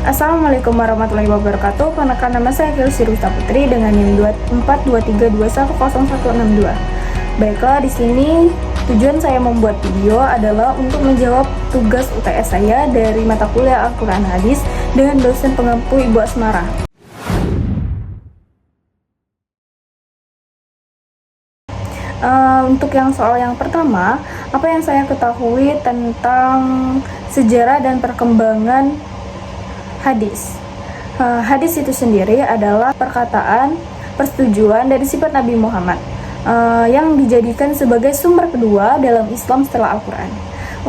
Assalamualaikum warahmatullahi wabarakatuh. Perkenalkan, nama saya Kelsi Rusta Putri dengan NIM 2423210162. Baiklah, di sini tujuan saya membuat video adalah untuk menjawab tugas UTS saya dari mata kuliah Al-Quran Hadis dengan dosen pengampu Ibu Asmara. Untuk yang soal yang pertama, apa yang saya ketahui tentang sejarah dan perkembangan hadis. Hadis itu sendiri adalah perkataan, persetujuan dari sifat Nabi Muhammad yang dijadikan sebagai sumber kedua dalam Islam setelah Al-Quran.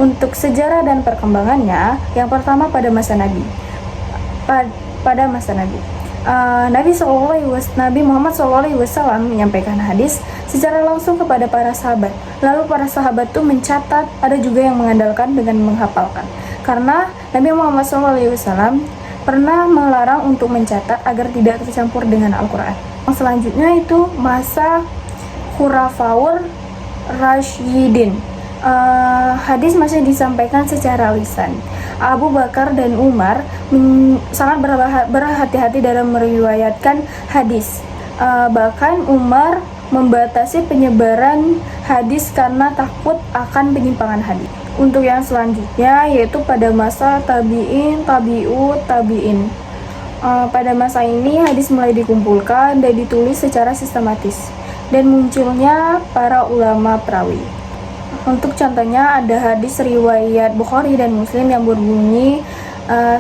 Untuk sejarah dan perkembangannya, yang pertama pada masa Nabi. Pada masa Nabi, Nabi Muhammad SAW menyampaikan hadis secara langsung kepada para sahabat. Lalu para sahabat itu mencatat, ada juga yang mengandalkan dengan menghafalkan. Karena Nabi Muhammad SAW pernah melarang untuk mencatat agar tidak tercampur dengan Al-Quran. Selanjutnya itu masa Khulafaur Rasyidin. Hadis masih disampaikan secara lisan. Abu Bakar dan Umar sangat berhati-hati dalam meriwayatkan hadis. Bahkan Umar membatasi penyebaran hadis karena takut akan penyimpangan hadis. Untuk yang selanjutnya yaitu pada masa tabi'in, tabi'in. Pada masa ini hadis mulai dikumpulkan dan ditulis secara sistematis dan munculnya para ulama perawi. Untuk contohnya ada hadis riwayat Bukhari dan Muslim yang berbunyi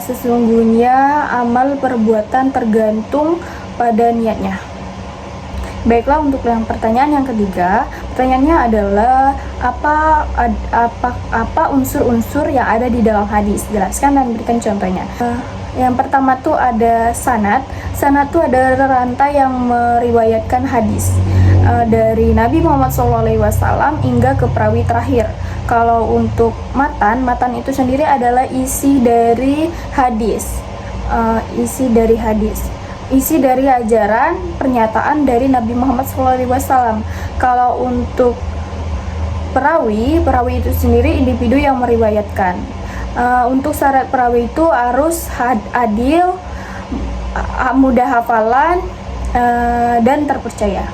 sesungguhnya amal perbuatan tergantung pada niatnya. Baiklah, untuk yang pertanyaan yang ketiga, pertanyaannya adalah apa unsur-unsur yang ada di dalam hadis? Jelaskan dan berikan contohnya. Yang pertama tuh ada sanad. Sanad tuh ada rantai yang meriwayatkan hadis dari Nabi Muhammad SAW hingga ke perawi terakhir. Kalau untuk matan itu sendiri adalah isi dari hadis. Isi dari ajaran, pernyataan dari Nabi Muhammad SAW. Kalau untuk perawi itu sendiri individu yang meriwayatkan. Untuk syarat perawi itu harus adil, mudah hafalan, dan terpercaya.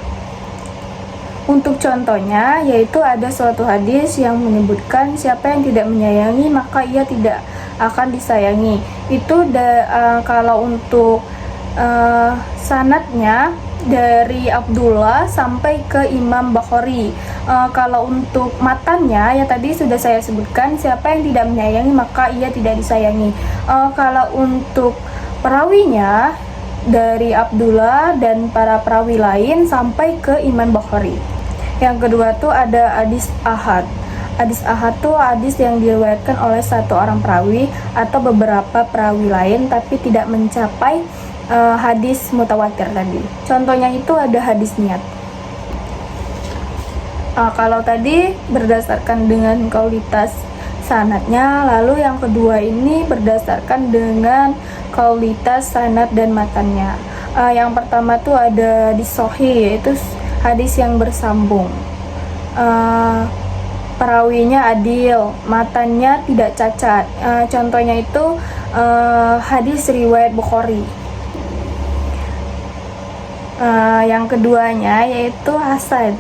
Untuk contohnya yaitu ada suatu hadis yang menyebutkan siapa yang tidak menyayangi maka ia tidak akan disayangi. Itu kalau untuk sanadnya dari Abdullah sampai ke Imam Bukhari. Kalau untuk matannya ya tadi sudah saya sebutkan, siapa yang tidak menyayangi maka ia tidak disayangi. Kalau untuk perawinya dari Abdullah dan para perawi lain sampai ke Imam Bukhari. Yang kedua tuh ada hadis ahad. Hadis ahad tuh hadis yang diriwayatkan oleh satu orang perawi atau beberapa perawi lain tapi tidak mencapai hadis mutawatir tadi. Contohnya itu ada hadis niat. Kalau tadi berdasarkan dengan kualitas sanadnya, lalu yang kedua ini berdasarkan dengan kualitas sanad dan matannya. Yang pertama tuh ada hadis sahih, yaitu hadis yang bersambung. Perawinya adil, matannya tidak cacat. Contohnya itu hadis riwayat Bukhari. Yang keduanya yaitu hasan.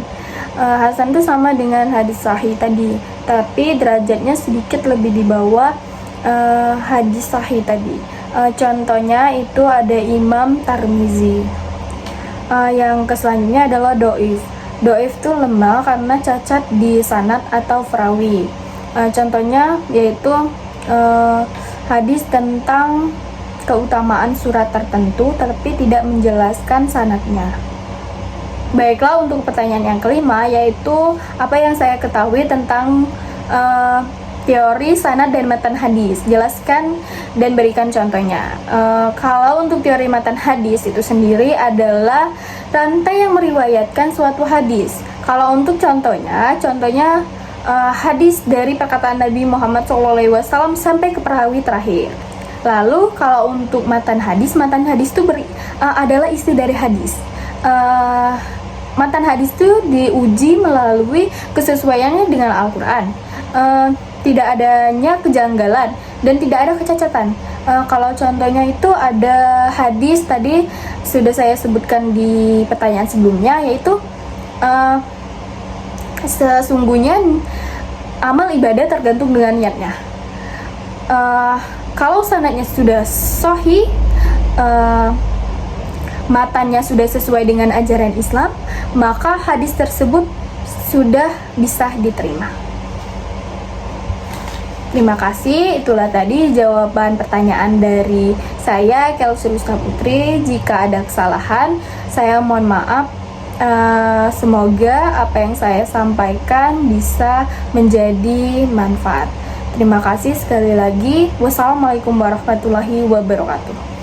Hasan itu sama dengan hadis sahih tadi, tapi derajatnya sedikit lebih di bawah hadis sahih tadi. Contohnya itu ada Imam Tirmizi. Yang selanjutnya adalah doif. Doif itu lemah karena cacat di sanad atau perawi. Contohnya yaitu hadis tentang keutamaan surat tertentu tapi tidak menjelaskan sanadnya. Baiklah, untuk pertanyaan yang kelima yaitu apa yang saya ketahui tentang teori sanad dan matan hadis. Jelaskan dan berikan contohnya. Kalau untuk teori matan hadis itu sendiri adalah rantai yang meriwayatkan suatu hadis. Kalau untuk contohnya hadis dari perkataan Nabi Muhammad SAW sampai ke perawi terakhir. Lalu kalau untuk matan hadis itu adalah isi dari hadis. Matan hadis itu diuji melalui kesesuaiannya dengan Al-Quran. Tidak adanya kejanggalan dan tidak ada kecacatan. Kalau contohnya itu ada hadis tadi sudah saya sebutkan di pertanyaan sebelumnya, yaitu sesungguhnya amal ibadah tergantung dengan niatnya. Kalau sanadnya sudah sahih, matanya sudah sesuai dengan ajaran Islam, maka hadis tersebut sudah bisa diterima. Terima kasih, itulah tadi jawaban pertanyaan dari saya, Kelsey Rusta Putri. Jika ada kesalahan, saya mohon maaf. Semoga apa yang saya sampaikan bisa menjadi manfaat. Terima kasih sekali lagi. Wassalamualaikum warahmatullahi wabarakatuh.